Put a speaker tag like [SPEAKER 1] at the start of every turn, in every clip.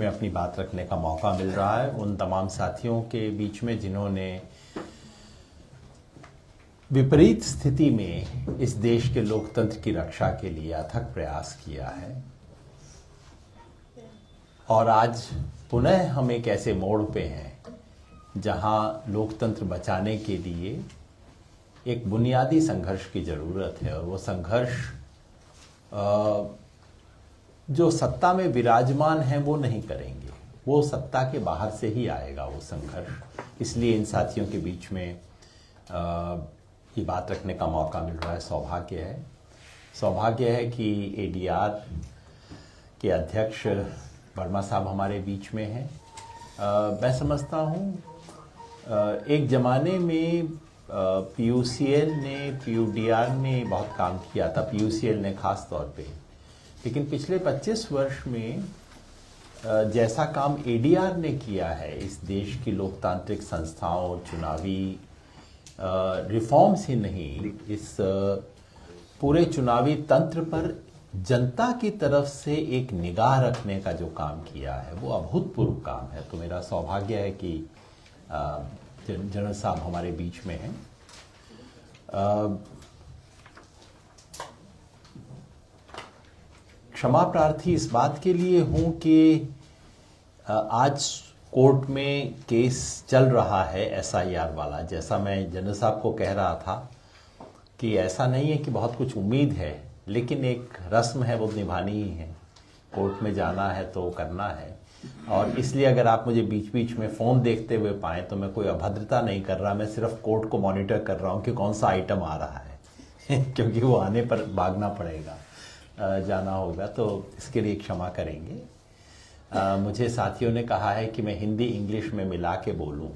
[SPEAKER 1] में अपनी बात रखने का मौका मिल रहा है, उन तमाम साथियों के बीच में जिन्होंने विपरीत स्थिति में इस देश के लोकतंत्र की रक्षा के लिए अथक प्रयास किया है। और आज पुनः हम एक ऐसे मोड़ पे हैं जहां लोकतंत्र बचाने के लिए एक बुनियादी संघर्ष की ज़रूरत है। और वो संघर्ष जो सत्ता में विराजमान हैं वो नहीं करेंगे, वो सत्ता के बाहर से ही आएगा वो संघर्ष। इसलिए इन साथियों के बीच में ये बात रखने का मौका मिल रहा है। सौभाग्य है कि एडीआर के अध्यक्ष वर्मा साहब हमारे बीच में हैं। मैं समझता हूँ एक ज़माने में पीयूसीएल ने, पीयूडीआर ने बहुत काम किया था, पीयूसीएल ने खास तौर पे, लेकिन पिछले 25 वर्ष में जैसा काम एडीआर ने किया है इस देश की लोकतांत्रिक संस्थाओं और चुनावी रिफॉर्म्स ही नहीं, इस पूरे चुनावी तंत्र पर जनता की तरफ से एक निगाह रखने का जो काम किया है वो अभूतपूर्व काम है। तो मेरा सौभाग्य है कि जनरल साहब हमारे बीच में हैं। क्षमा प्रार्थी इस बात के लिए हूं कि आज कोर्ट में केस चल रहा है एसआईआर वाला। जैसा मैं जनरल साहब को कह रहा था कि ऐसा नहीं है कि बहुत कुछ उम्मीद है, लेकिन एक रस्म है वो निभानी ही है। कोर्ट में जाना है तो करना है। और इसलिए अगर आप मुझे बीच बीच में फ़ोन देखते हुए पाएँ तो मैं कोई अभद्रता नहीं कर रहा, मैं सिर्फ कोर्ट को मॉनिटर कर रहा हूँ कि कौन सा आइटम आ रहा है क्योंकि वो आने पर भागना पड़ेगा, जाना होगा, तो इसके लिए क्षमा करेंगे। मुझे साथियों ने कहा है कि मैं हिंदी इंग्लिश में मिला के बोलूं,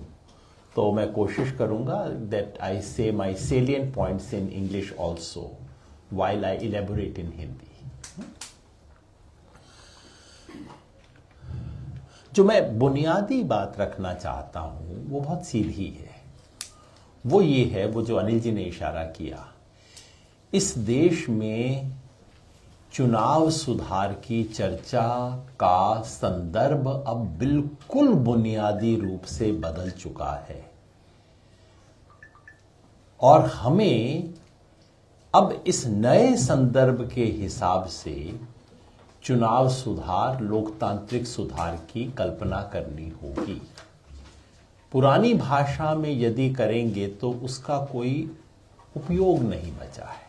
[SPEAKER 1] तो मैं कोशिश करूंगा that I say my salient points in English also while I elaborate in Hindi. जो मैं बुनियादी बात रखना चाहता हूं वो बहुत सीधी है। वो ये है, वो जो अनिल जी ने इशारा किया, इस देश में चुनाव सुधार की चर्चा का संदर्भ अब बिल्कुल बुनियादी रूप से बदल चुका है। और हमें अब इस नए संदर्भ के हिसाब से चुनाव सुधार, लोकतांत्रिक सुधार की कल्पना करनी होगी। पुरानी भाषा में यदि करेंगे तो उसका कोई उपयोग नहीं बचा है।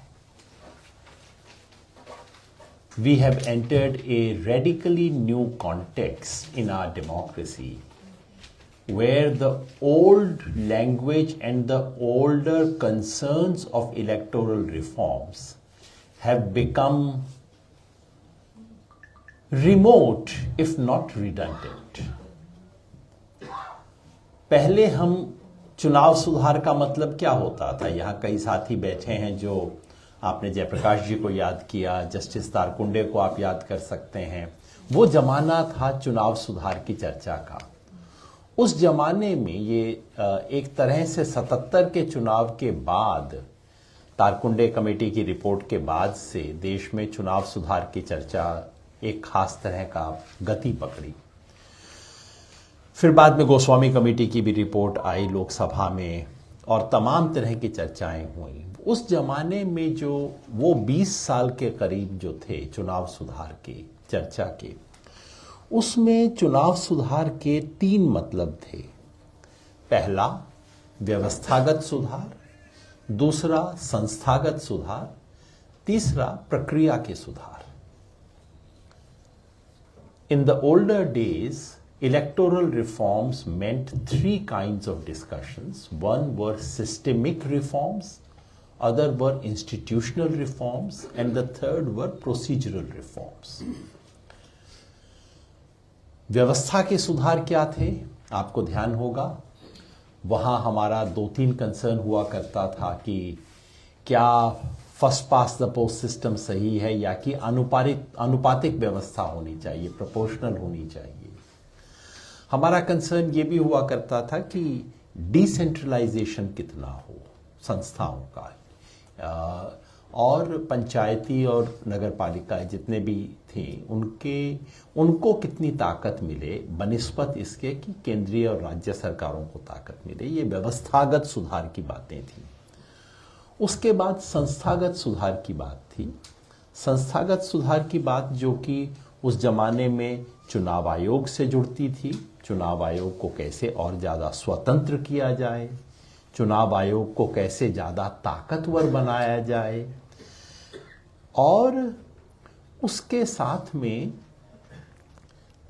[SPEAKER 1] We have entered a radically new context in our democracy where the old language and the older concerns of electoral reforms have become remote if not redundant. पहले हम चुनाव सुधार का मतलब क्या होता था, यहाँ कई साथी बैठे हैं जो आपने जयप्रकाश जी को याद किया, जस्टिस तारकुंडे को आप याद कर सकते हैं। वो जमाना था चुनाव सुधार की चर्चा का। उस जमाने में ये एक तरह से 77 के चुनाव के बाद, तारकुंडे कमेटी की रिपोर्ट के बाद से देश में चुनाव सुधार की चर्चा एक खास तरह का गति पकड़ी। फिर बाद में गोस्वामी कमेटी की भी रिपोर्ट आई लोकसभा में और तमाम तरह की चर्चाएं हुई। उस जमाने में जो वो 20 साल के करीब जो थे चुनाव सुधार के चर्चा के, उसमें चुनाव सुधार के 3 मतलब थे। पहला व्यवस्थागत सुधार, दूसरा संस्थागत सुधार, तीसरा प्रक्रिया के सुधार। In the older days, electoral reforms meant 3 kinds of discussions. One were systemic reforms, other were institutional reforms, and the third were procedural reforms. व्यवस्था के सुधार क्या थे, आपको ध्यान होगा, वहाँ हमारा 2-3 कंसर्न हुआ करता था कि क्या first pass the post system सही है या कि अनुपातिक व्यवस्था होनी चाहिए, प्रोपोर्शनल होनी चाहिए। हमारा कंसर्न ये भी हुआ करता था कि डिसेंट्रलाइजेशन कितना हो संस्थाओं का, और पंचायती और नगर पालिकाएं जितने भी थी उनको कितनी ताकत मिले बनिस्बत इसके कि केंद्रीय और राज्य सरकारों को ताकत मिले। ये व्यवस्थागत सुधार की बातें थी। उसके बाद संस्थागत सुधार की बात थी। संस्थागत सुधार की बात जो कि उस जमाने में चुनाव आयोग से जुड़ती थी। चुनाव आयोग को कैसे और ज़्यादा स्वतंत्र किया जाए, चुनाव आयोग को कैसे ज़्यादा ताकतवर बनाया जाए, और उसके साथ में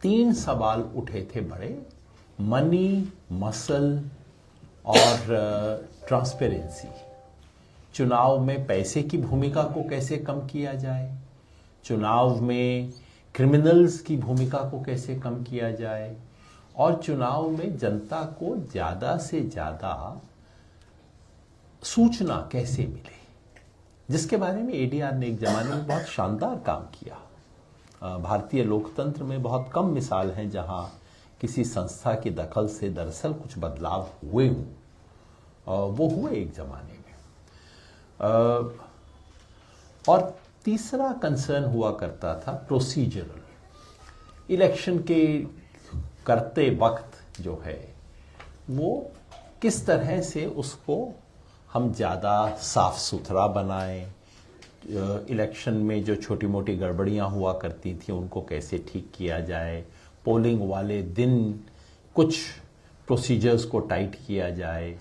[SPEAKER 1] 3 सवाल उठे थे बड़े: मनी, मसल और ट्रांसपेरेंसी। चुनाव में पैसे की भूमिका को कैसे कम किया जाए, चुनाव में क्रिमिनल्स की भूमिका को कैसे कम किया जाए, और चुनाव में जनता को ज़्यादा से ज़्यादा सूचना कैसे मिले, जिसके बारे में एडीआर ने एक जमाने में बहुत शानदार काम किया। भारतीय लोकतंत्र में बहुत कम मिसाल हैं जहां किसी संस्था की दखल से दरअसल कुछ बदलाव हुए हों। वो हुए एक जमाने में। और तीसरा कंसर्न हुआ करता था प्रोसीजरल। इलेक्शन के करते वक्त जो है वो किस तरह से उसको हम ज़्यादा साफ सुथरा बनाएं, इलेक्शन में जो छोटी मोटी गड़बड़ियां हुआ करती थी उनको कैसे ठीक किया जाए, पोलिंग वाले दिन कुछ प्रोसीजर्स को टाइट किया जाए,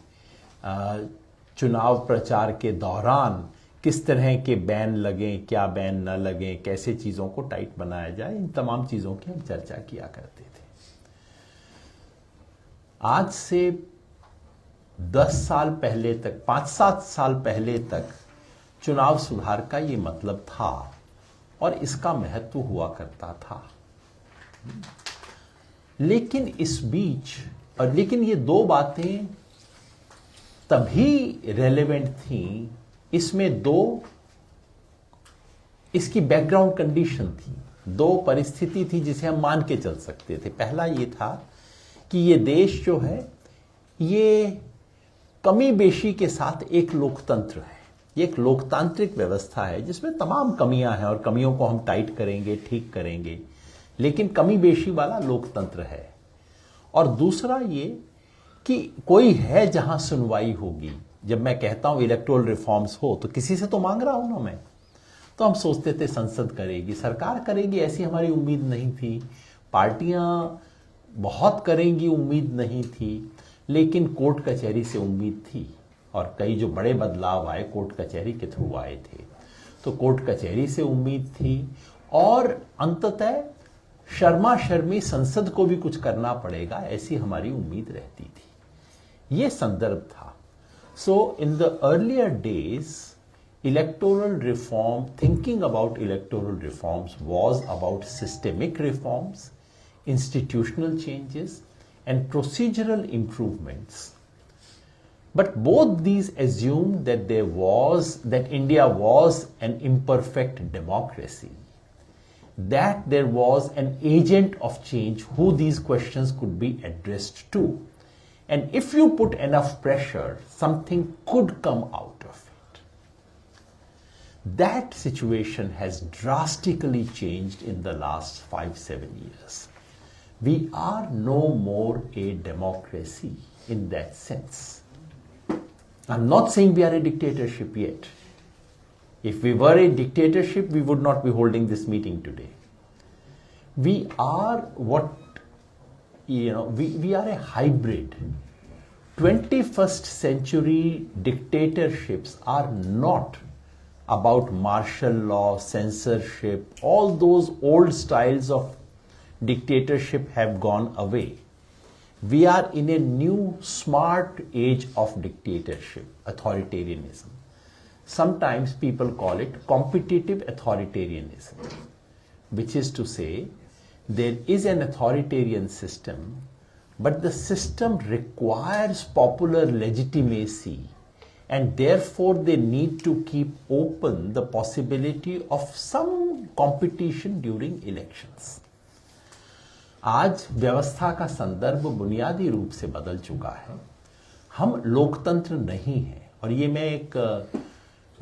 [SPEAKER 1] चुनाव प्रचार के दौरान किस तरह के बैन लगें, क्या बैन न लगें, कैसे चीज़ों को टाइट बनाया जाए, इन तमाम चीज़ों की हम चर्चा किया करते थे। आज से 10 साल पहले तक, 5-7 साल पहले तक चुनाव सुधार का ये मतलब था और इसका महत्व हुआ करता था। लेकिन इस बीच लेकिन ये 2 बातें तभी रेलेवेंट थी, इसमें 2 इसकी बैकग्राउंड कंडीशन थी, 2 परिस्थिति थी जिसे हम मान के चल सकते थे। पहला ये था कि ये देश जो है ये कमी बेशी के साथ एक लोकतंत्र है, ये एक लोकतांत्रिक व्यवस्था है जिसमें तमाम कमियां हैं और कमियों को हम टाइट करेंगे, ठीक करेंगे, लेकिन कमी बेशी वाला लोकतंत्र है। और दूसरा ये कि कोई है जहां सुनवाई होगी। जब मैं कहता हूं इलेक्टोरल रिफॉर्म्स हो तो किसी से तो मांग रहा हूं ना मैं, तो हम सोचते थे संसद करेगी, सरकार करेगी, ऐसी हमारी उम्मीद नहीं थी, पार्टियां बहुत करेंगी उम्मीद नहीं थी, लेकिन कोर्ट कचहरी से उम्मीद थी। और कई जो बड़े बदलाव आए कोर्ट कचहरी के थ्रू आए थे, तो कोर्ट कचहरी से उम्मीद थी और अंततः शर्मा शर्मी संसद को भी कुछ करना पड़ेगा, ऐसी हमारी उम्मीद रहती थी। ये संदर्भ था। So in the earlier days electoral reform, thinking about electoral reforms was about systemic reforms, institutional changes, and procedural improvements. But both these assumed that India was an imperfect democracy, that there was an agent of change who these questions could be addressed to. And if you put enough pressure, something could come out of it. That situation has drastically changed in the last 5-7 years. We are no more a democracy in that sense. I'm not saying we are a dictatorship yet. If we were a dictatorship, we would not be holding this meeting today. We are we are a hybrid. 21st century dictatorships are not about martial law, censorship. All those old styles of dictatorship have gone away. We are in a new smart age of dictatorship, authoritarianism. Sometimes people call it competitive authoritarianism, which is to say there is an authoritarian system, but the system requires popular legitimacy, and therefore they need to keep open the possibility of some competition during elections. आज व्यवस्था का संदर्भ बुनियादी रूप से बदल चुका है। हम लोकतंत्र नहीं हैं, और ये मैं एक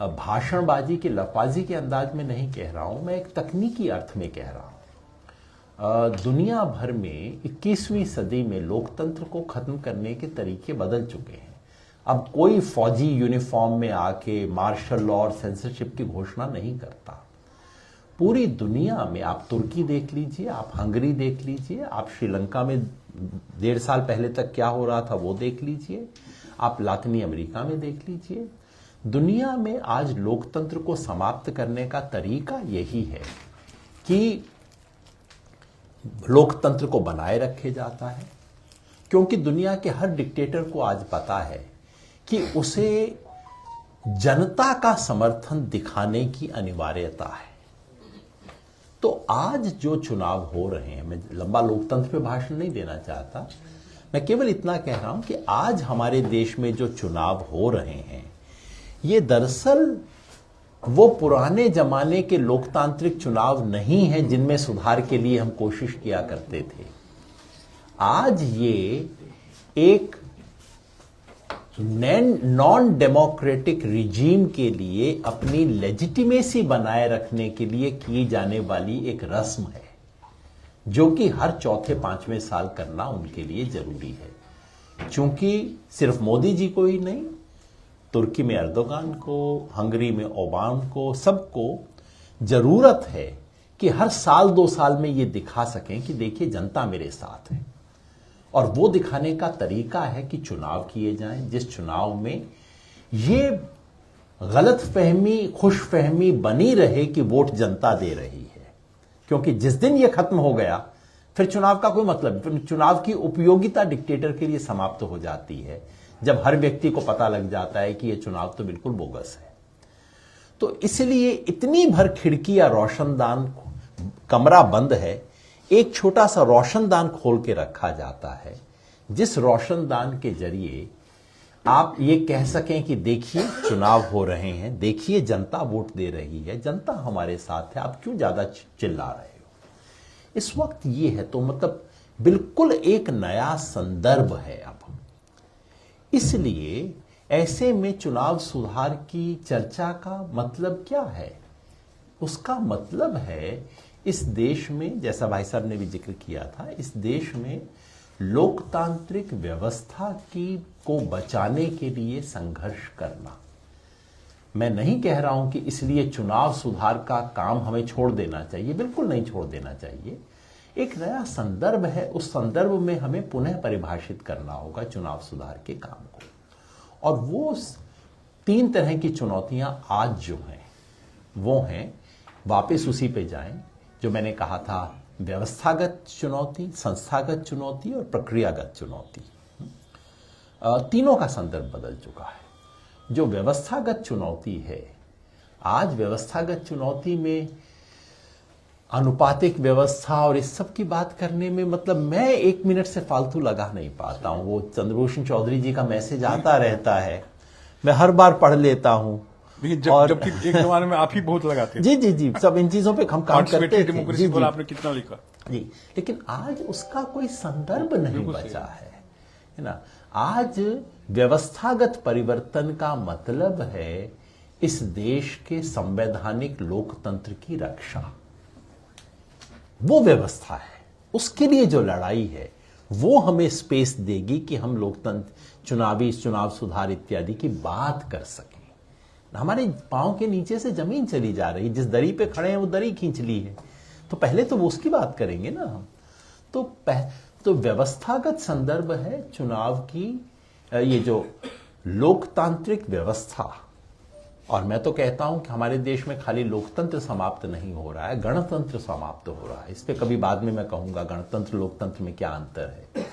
[SPEAKER 1] भाषणबाजी की लफाजी के अंदाज में नहीं कह रहा हूं, मैं एक तकनीकी अर्थ में कह रहा हूं। दुनिया भर में 21वीं सदी में लोकतंत्र को खत्म करने के तरीके बदल चुके हैं। अब कोई फौजी यूनिफॉर्म में आके मार्शल लॉ और सेंसरशिप की घोषणा नहीं करता। पूरी दुनिया में आप तुर्की देख लीजिए, आप हंगरी देख लीजिए, आप श्रीलंका में 1.5 साल पहले तक क्या हो रहा था वो देख लीजिए, आप लातिनी अमेरिका में देख लीजिए। दुनिया में आज लोकतंत्र को समाप्त करने का तरीका यही है कि लोकतंत्र को बनाए रखे जाता है, क्योंकि दुनिया के हर डिक्टेटर को आज पता है कि उसे जनता का समर्थन दिखाने की अनिवार्यता है। तो आज जो चुनाव हो रहे हैं, मैं लंबा लोकतंत्र पे भाषण नहीं देना चाहता, मैं केवल इतना कह रहा हूं कि आज हमारे देश में जो चुनाव हो रहे हैं ये दरअसल वो पुराने जमाने के लोकतांत्रिक चुनाव नहीं हैं जिनमें सुधार के लिए हम कोशिश किया करते थे। आज ये एक नॉन डेमोक्रेटिक रिजीम के लिए अपनी लेजिटिमेसी बनाए रखने के लिए की जाने वाली एक रस्म है, जो कि हर चौथे पांचवें साल करना उनके लिए जरूरी है। क्योंकि सिर्फ मोदी जी को ही नहीं, तुर्की में एर्दोगान को, हंगरी में ओबामा को, सबको जरूरत है कि हर साल 2 साल में ये दिखा सकें कि देखिए जनता मेरे साथ है। और वो दिखाने का तरीका है कि चुनाव किए जाएं, जिस चुनाव में ये गलतफहमी, खुशफहमी बनी रहे कि वोट जनता दे रही है। क्योंकि जिस दिन ये खत्म हो गया फिर चुनाव का कोई मतलब, फिर चुनाव की उपयोगिता डिक्टेटर के लिए समाप्त हो जाती है, जब हर व्यक्ति को पता लग जाता है कि ये चुनाव तो बिल्कुल बोगस है। तो इसलिए इतनी भर खिड़की या रोशनदान, कमरा बंद है, एक छोटा सा रोशनदान खोल के रखा जाता है, जिस रोशनदान के जरिए आप ये कह सकें कि देखिए चुनाव हो रहे हैं, देखिए जनता वोट दे रही है, जनता हमारे साथ है, आप क्यों ज्यादा चिल्ला रहे हो। इस वक्त ये है, तो मतलब बिल्कुल एक नया संदर्भ है अब। इसलिए ऐसे में चुनाव सुधार की चर्चा का मतलब क्या है? उसका मतलब है इस देश में, जैसा भाई साहब ने भी जिक्र किया था, इस देश में लोकतांत्रिक व्यवस्था को बचाने के लिए संघर्ष करना। मैं नहीं कह रहा हूं कि इसलिए चुनाव सुधार का काम हमें छोड़ देना चाहिए, बिल्कुल नहीं छोड़ देना चाहिए। एक नया संदर्भ है, उस संदर्भ में हमें पुनः परिभाषित करना होगा चुनाव सुधार के काम को। और वो 3 तरह की चुनौतियां आज जो हैं वो हैं, वापस उसी पे जाएं जो मैंने कहा था, व्यवस्थागत चुनौती, संस्थागत चुनौती और प्रक्रियागत चुनौती। तीनों का संदर्भ बदल चुका है। जो व्यवस्थागत चुनौती है, आज व्यवस्थागत चुनौती में अनुपातिक व्यवस्था और इस सब की बात करने में, मतलब मैं 1 मिनट से फालतू लगा नहीं पाता हूं। वो चंद्रभूषण चौधरी जी का मैसेज आता रहता है, मैं हर बार पढ़ लेता हूं।
[SPEAKER 2] जबकि एक जमाने में आप ही बहुत लगाते थे।
[SPEAKER 1] जी जी जी, सब इन चीजों पे हम काम करते थे।
[SPEAKER 2] डेमोक्रेसी पर आपने कितना लिखा
[SPEAKER 1] जी, लेकिन आज उसका कोई संदर्भ नहीं बचा है ना। आज व्यवस्थागत परिवर्तन का मतलब है इस देश के संवैधानिक लोकतंत्र की रक्षा। वो व्यवस्था है, उसके लिए जो लड़ाई है वो हमें स्पेस देगी कि हम लोकतंत्र, चुनाव सुधार इत्यादि की बात कर सकें। हमारे पांव के नीचे से जमीन चली जा रही, जिस दरी पे खड़े हैं वो दरी खींच ली है, तो पहले तो वो उसकी बात करेंगे ना हम। तो व्यवस्थागत संदर्भ है चुनाव की, ये जो लोकतांत्रिक व्यवस्था। और मैं तो कहता हूं कि हमारे देश में खाली लोकतंत्र समाप्त नहीं हो रहा है, गणतंत्र समाप्त हो रहा है। इस पे कभी बाद में मैं कहूंगा गणतंत्र लोकतंत्र में क्या अंतर है।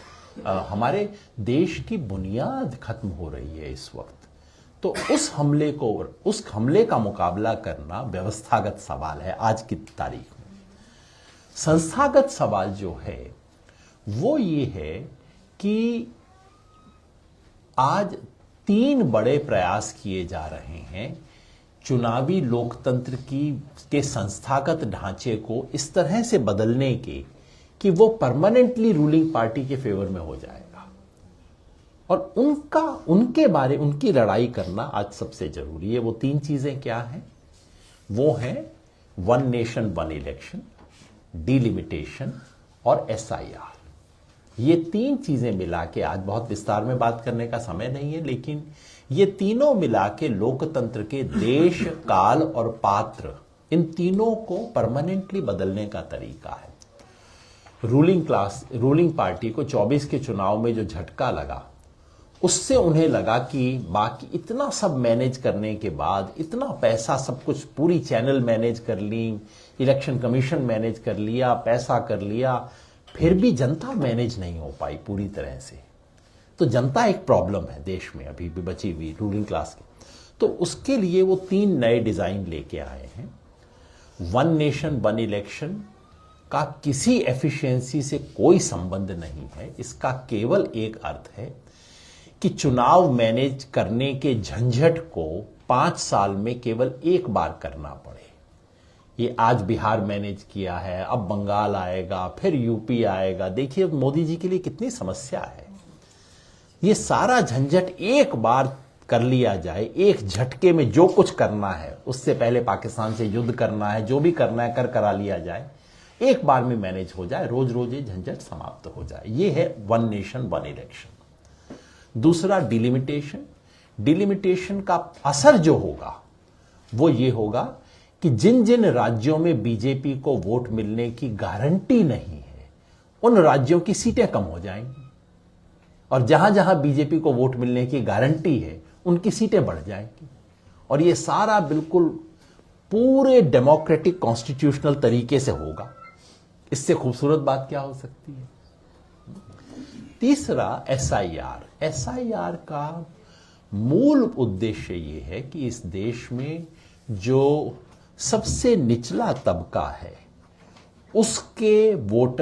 [SPEAKER 1] हमारे देश की बुनियाद खत्म हो रही है इस वक्त। तो उस हमले का मुकाबला करना व्यवस्थागत सवाल है आज की तारीख में। संस्थागत सवाल जो है वो ये है कि आज 3 बड़े प्रयास किए जा रहे हैं चुनावी लोकतंत्र के संस्थागत ढांचे को इस तरह से बदलने के कि वो परमानेंटली रूलिंग पार्टी के फेवर में हो जाएगा। और उनकी लड़ाई करना आज सबसे जरूरी है। वो 3 चीजें क्या हैं? वो हैं one nation one election, delimitation और SIR। ये 3 चीजें मिला के, आज बहुत विस्तार में बात करने का समय नहीं है, लेकिन ये तीनों मिला के लोकतंत्र के देश, काल और पात्र, इन तीनों को परमानेंटली बदलने का तरीका है। रूलिंग पार्टी को 24 के चुनाव में जो झटका लगा, उससे उन्हें लगा कि बाकी इतना सब मैनेज करने के बाद, इतना पैसा, सब कुछ, पूरी चैनल मैनेज कर ली, इलेक्शन कमीशन मैनेज कर लिया, पैसा कर लिया, फिर भी जनता मैनेज नहीं हो पाई पूरी तरह से। तो जनता एक प्रॉब्लम है देश में अभी भी बची हुई, रूलिंग क्लास की। तो उसके लिए वो 3 नए डिजाइन लेके आए हैं। वन नेशन वन इलेक्शन का किसी एफिशिएंसी से कोई संबंध नहीं है। इसका केवल एक अर्थ है कि चुनाव मैनेज करने के झंझट को 5 साल में केवल एक बार करना पड़े। ये आज बिहार मैनेज किया है, अब बंगाल आएगा, फिर यूपी आएगा। देखिए मोदी जी के लिए कितनी समस्या है। ये सारा झंझट एक बार कर लिया जाए, एक झटके में जो कुछ करना है, उससे पहले पाकिस्तान से युद्ध करना है, जो भी करना है करा लिया जाए, एक बार में मैनेज हो जाए, रोज रोज ये झंझट समाप्त हो जाए। ये है वन नेशन वन इलेक्शन। दूसरा डिलिमिटेशन। डिलिमिटेशन का असर जो होगा वो ये होगा कि जिन जिन राज्यों में बीजेपी को वोट मिलने की गारंटी नहीं है, उन राज्यों की सीटें कम हो जाएंगी, और जहां जहां बीजेपी को वोट मिलने की गारंटी है, उनकी सीटें बढ़ जाएंगी। और ये सारा बिल्कुल पूरे डेमोक्रेटिक कॉन्स्टिट्यूशनल तरीके से होगा। इससे खूबसूरत बात क्या हो सकती है? तीसरा SIR। SIR का मूल उद्देश्य ये है कि इस देश में जो सबसे निचला तबका है, उसके वोट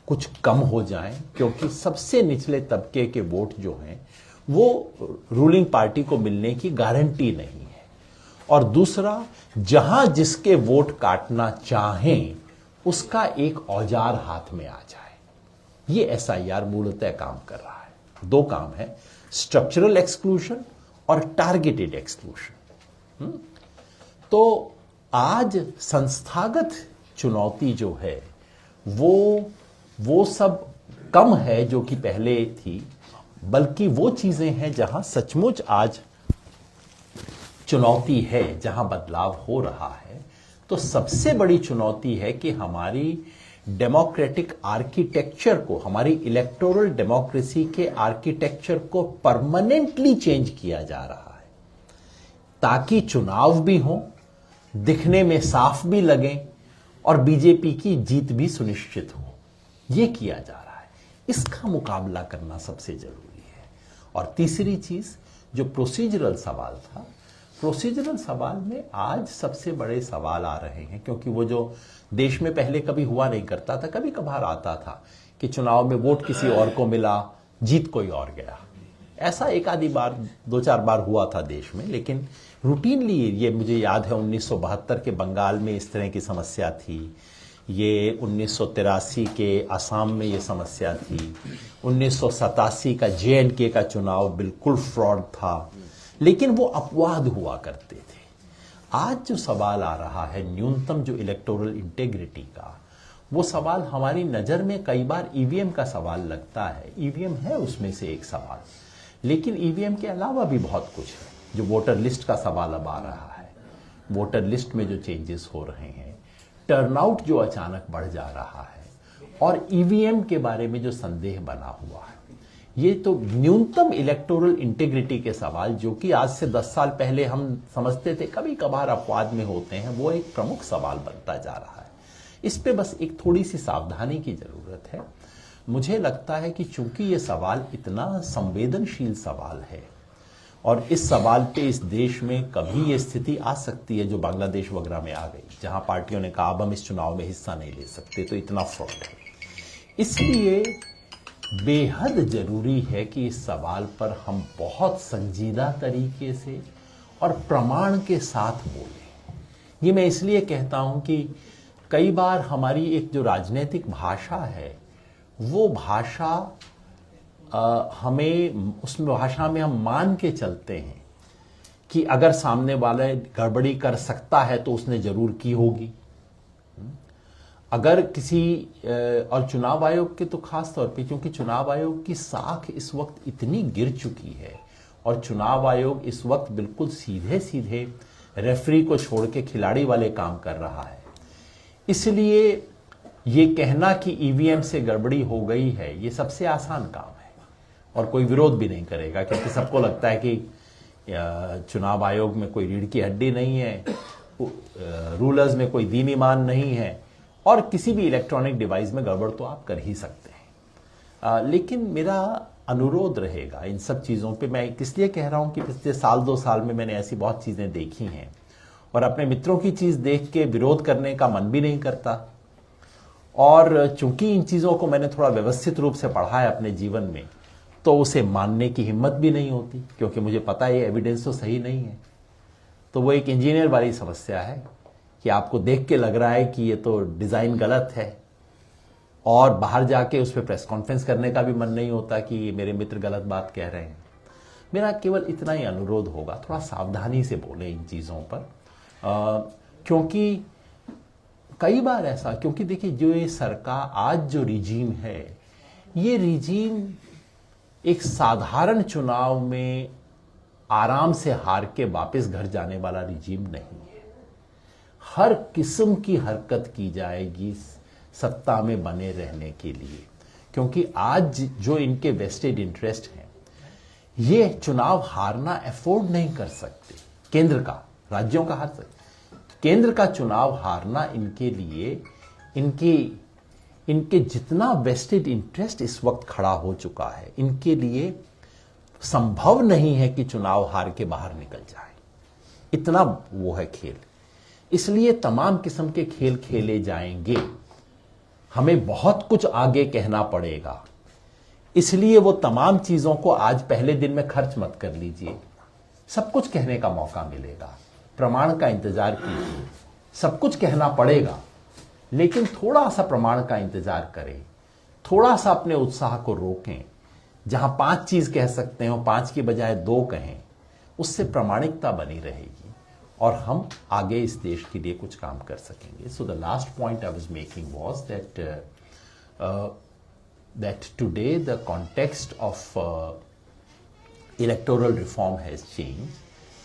[SPEAKER 1] कुछ कम हो जाएं, क्योंकि सबसे निचले तबके के वोट जो हैं वो रूलिंग पार्टी को मिलने की गारंटी नहीं है। और दूसरा, जहां जिसके वोट काटना चाहें, उसका एक औजार हाथ में आ जाए। ये SIR मूलतः काम कर रहा है। 2 काम है, स्ट्रक्चरल एक्सक्लूजन और टारगेटेड एक्सक्लूजन। तो आज संस्थागत चुनौती जो है वो सब कम है जो कि पहले थी, बल्कि वो चीजें हैं जहां सचमुच आज चुनौती है, जहां बदलाव हो रहा है। तो सबसे बड़ी चुनौती है कि हमारी डेमोक्रेटिक आर्किटेक्चर को, हमारी इलेक्टोरल डेमोक्रेसी के आर्किटेक्चर को परमानेंटली चेंज किया जा रहा है, ताकि चुनाव भी हो, दिखने में साफ भी लगे, और बीजेपी की जीत भी सुनिश्चित हो। यह किया जा रहा है। इसका मुकाबला करना सबसे जरूरी है। और तीसरी चीज, जो प्रोसीजरल सवाल था, प्रोसीजरल सवाल में आज सबसे बड़े सवाल आ रहे हैं, क्योंकि वो जो देश में पहले कभी हुआ नहीं करता था, कभी कभार आता था कि चुनाव में वोट किसी और को मिला, जीत कोई और गया। ऐसा एक आधी बार, 2-4 बार हुआ था देश में, लेकिन रूटीनली ये मुझे याद है 1972 के बंगाल में इस तरह की समस्या थी, ये 1983 के असम में ये समस्या थी, 1987 का JNK का चुनाव बिल्कुल फ्रॉड था, लेकिन वो अपवाद हुआ करते थे। आज जो सवाल आ रहा है न्यूनतम जो इलेक्टोरल इंटेग्रिटी का, वो सवाल हमारी नजर में कई बार EVM का सवाल लगता है। EVM है उसमें से एक सवाल, लेकिन EVM के अलावा भी बहुत कुछ है। जो वोटर लिस्ट का सवाल अब आ रहा है, वोटर लिस्ट में जो चेंजेस हो रहे हैं, टर्नआउट जो अचानक बढ़ जा रहा है, और EVM के बारे में जो संदेह बना हुआ है, ये तो न्यूनतम इलेक्टोरल इंटीग्रिटी के सवाल, जो कि आज से 10 साल पहले हम समझते थे कभी कभार अपवाद में होते हैं, वो एक प्रमुख सवाल बनता जा रहा है। इस पे बस एक थोड़ी सी सावधानी की जरूरत है। मुझे लगता है कि चूंकि ये सवाल इतना संवेदनशील सवाल है, और इस सवाल पे इस देश में कभी ये स्थिति आ सकती है जो बांग्लादेश वगैरह में आ गई, जहां पार्टियों ने कहा अब हम इस चुनाव में हिस्सा नहीं ले सकते, तो इतना फ्रॉड है। इसलिए बेहद जरूरी है कि इस सवाल पर हम बहुत संजीदा तरीके से और प्रमाण के साथ बोलें। ये मैं इसलिए कहता हूं कि कई बार हमारी एक जो राजनीतिक भाषा है, वो भाषा हमें उस भाषा में हम मान के चलते हैं कि अगर सामने वाला गड़बड़ी कर सकता है तो उसने जरूर की होगी। अगर किसी और चुनाव आयोग के तो खास तौर पे, क्योंकि चुनाव आयोग की साख इस वक्त इतनी गिर चुकी है और चुनाव आयोग इस वक्त बिल्कुल सीधे सीधे रेफरी को छोड़ के खिलाड़ी वाले काम कर रहा है, इसलिए ये कहना कि ईवीएम से गड़बड़ी हो गई है ये सबसे आसान काम है और कोई विरोध भी नहीं करेगा, क्योंकि सबको लगता है कि चुनाव आयोग में कोई रीढ़ की हड्डी नहीं है, रूलर्स में कोई दीन ईमान नहीं है और किसी भी इलेक्ट्रॉनिक डिवाइस में गड़बड़ तो आप कर ही सकते हैं। लेकिन मेरा अनुरोध रहेगा इन सब चीज़ों पे, मैं इसलिए कह रहा हूं कि पिछले साल 2 साल में मैंने ऐसी बहुत चीज़ें देखी हैं और अपने मित्रों की चीज़ देख के विरोध करने का मन भी नहीं करता। और चूंकि इन चीज़ों को मैंने थोड़ा व्यवस्थित रूप से पढ़ा है अपने जीवन में, तो उसे मानने की हिम्मत भी नहीं होती, क्योंकि मुझे पता है ये एविडेंस तो सही नहीं है। तो वो एक इंजीनियर वाली समस्या है कि आपको देख के लग रहा है कि ये तो डिज़ाइन गलत है और बाहर जाके उस पर प्रेस कॉन्फ्रेंस करने का भी मन नहीं होता कि मेरे मित्र गलत बात कह रहे हैं। मेरा केवल इतना ही अनुरोध होगा, थोड़ा सावधानी से बोले इन चीज़ों पर, क्योंकि कई बार ऐसा, क्योंकि देखिए जो ये सरकार आज जो रिजीम है, ये रिजीम एक साधारण चुनाव में आराम से हार के वापस घर जाने वाला रिजीम नहीं है। हर किस्म की हरकत की जाएगी सत्ता में बने रहने के लिए, क्योंकि आज जो इनके वेस्टेड इंटरेस्ट हैं ये चुनाव हारना अफोर्ड नहीं कर सकते। केंद्र का, राज्यों का हार सकते, केंद्र का चुनाव हारना इनके लिए, इनके जितना वेस्टेड इंटरेस्ट इस वक्त खड़ा हो चुका है, इनके लिए संभव नहीं है कि चुनाव हार के बाहर निकल जाए, इतना वो है खेल। इसलिए तमाम किस्म के खेल खेले जाएंगे, हमें बहुत कुछ आगे कहना पड़ेगा, इसलिए वो तमाम चीजों को आज पहले दिन में खर्च मत कर लीजिए। सब कुछ कहने का मौका मिलेगा, प्रमाण का इंतजार कीजिए। सब कुछ कहना पड़ेगा, लेकिन थोड़ा सा प्रमाण का इंतजार करें, थोड़ा सा अपने उत्साह को रोकें। जहां 5 चीज कह सकते हो 5 की बजाय 2 कहें, उससे प्रामाणिकता बनी रहेगी और हम आगे इस देश के लिए कुछ काम कर सकेंगे। So the last point I was making was that today the context of electoral reform has changed.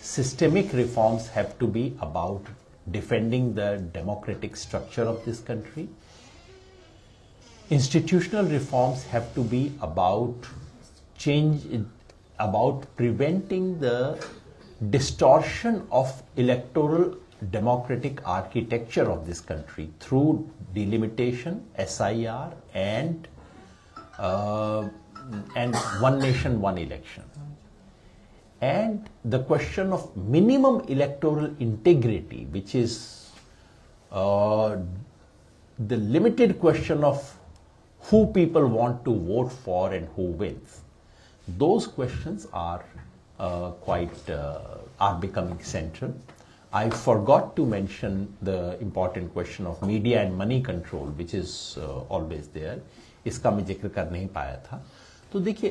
[SPEAKER 1] Systemic reforms have to be about defending the democratic structure of this country. Institutional reforms have to be about about preventing the distortion of electoral democratic architecture of this country through delimitation, SIR, and one nation, one election. And the question of minimum electoral integrity, which is the limited question of who people want to vote for and who wins. Those questions are are becoming central. I forgot to mention the important question of media and money control, which is always there. इसका मैं जिक्र कर नहीं पाया था। तो देखिए,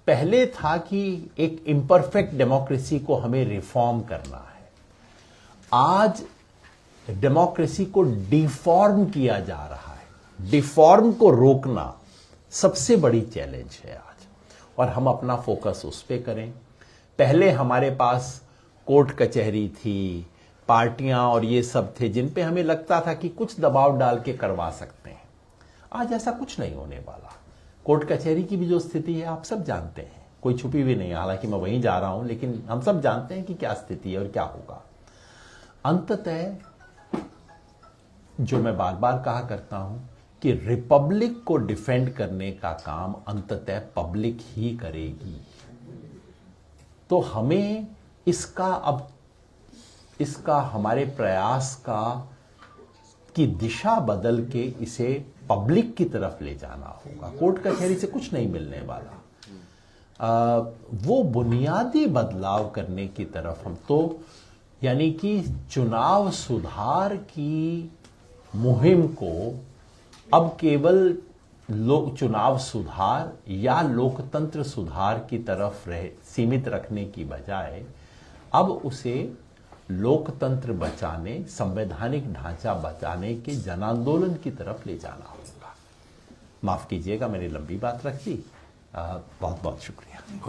[SPEAKER 1] पहले था कि एक इम्परफेक्ट डेमोक्रेसी को हमें रिफॉर्म करना है, आज डेमोक्रेसी को डिफॉर्म किया जा रहा है। डिफॉर्म को रोकना सबसे बड़ी चैलेंज है आज, और हम अपना फोकस उस पर करें। पहले हमारे पास कोर्ट कचहरी थी, पार्टियां और ये सब थे जिन पे हमें लगता था कि कुछ दबाव डाल के करवा सकते हैं। आज ऐसा कुछ नहीं होने वाला। कोर्ट कचहरी की भी जो स्थिति है आप सब जानते हैं, कोई छुपी भी नहीं है, हालांकि मैं वहीं जा रहा हूं, लेकिन हम सब जानते हैं कि क्या स्थिति है और क्या होगा। अंततः जो मैं बार बार कहा करता हूं कि रिपब्लिक को डिफेंड करने का काम अंततः पब्लिक ही करेगी। तो हमें इसका हमारे प्रयास की दिशा बदल के इसे पब्लिक की तरफ ले जाना होगा। कोर्ट कचहरी से कुछ नहीं मिलने वाला। वो बुनियादी बदलाव करने की तरफ हम तो, यानी कि चुनाव सुधार की मुहिम को अब केवल चुनाव सुधार या लोकतंत्र सुधार की तरफ सीमित रखने की बजाय अब उसे लोकतंत्र बचाने, संवैधानिक ढांचा बचाने के जन आंदोलन की तरफ ले जाना होगा। माफ कीजिएगा मैंने लंबी बात रख दी। बहुत बहुत शुक्रिया।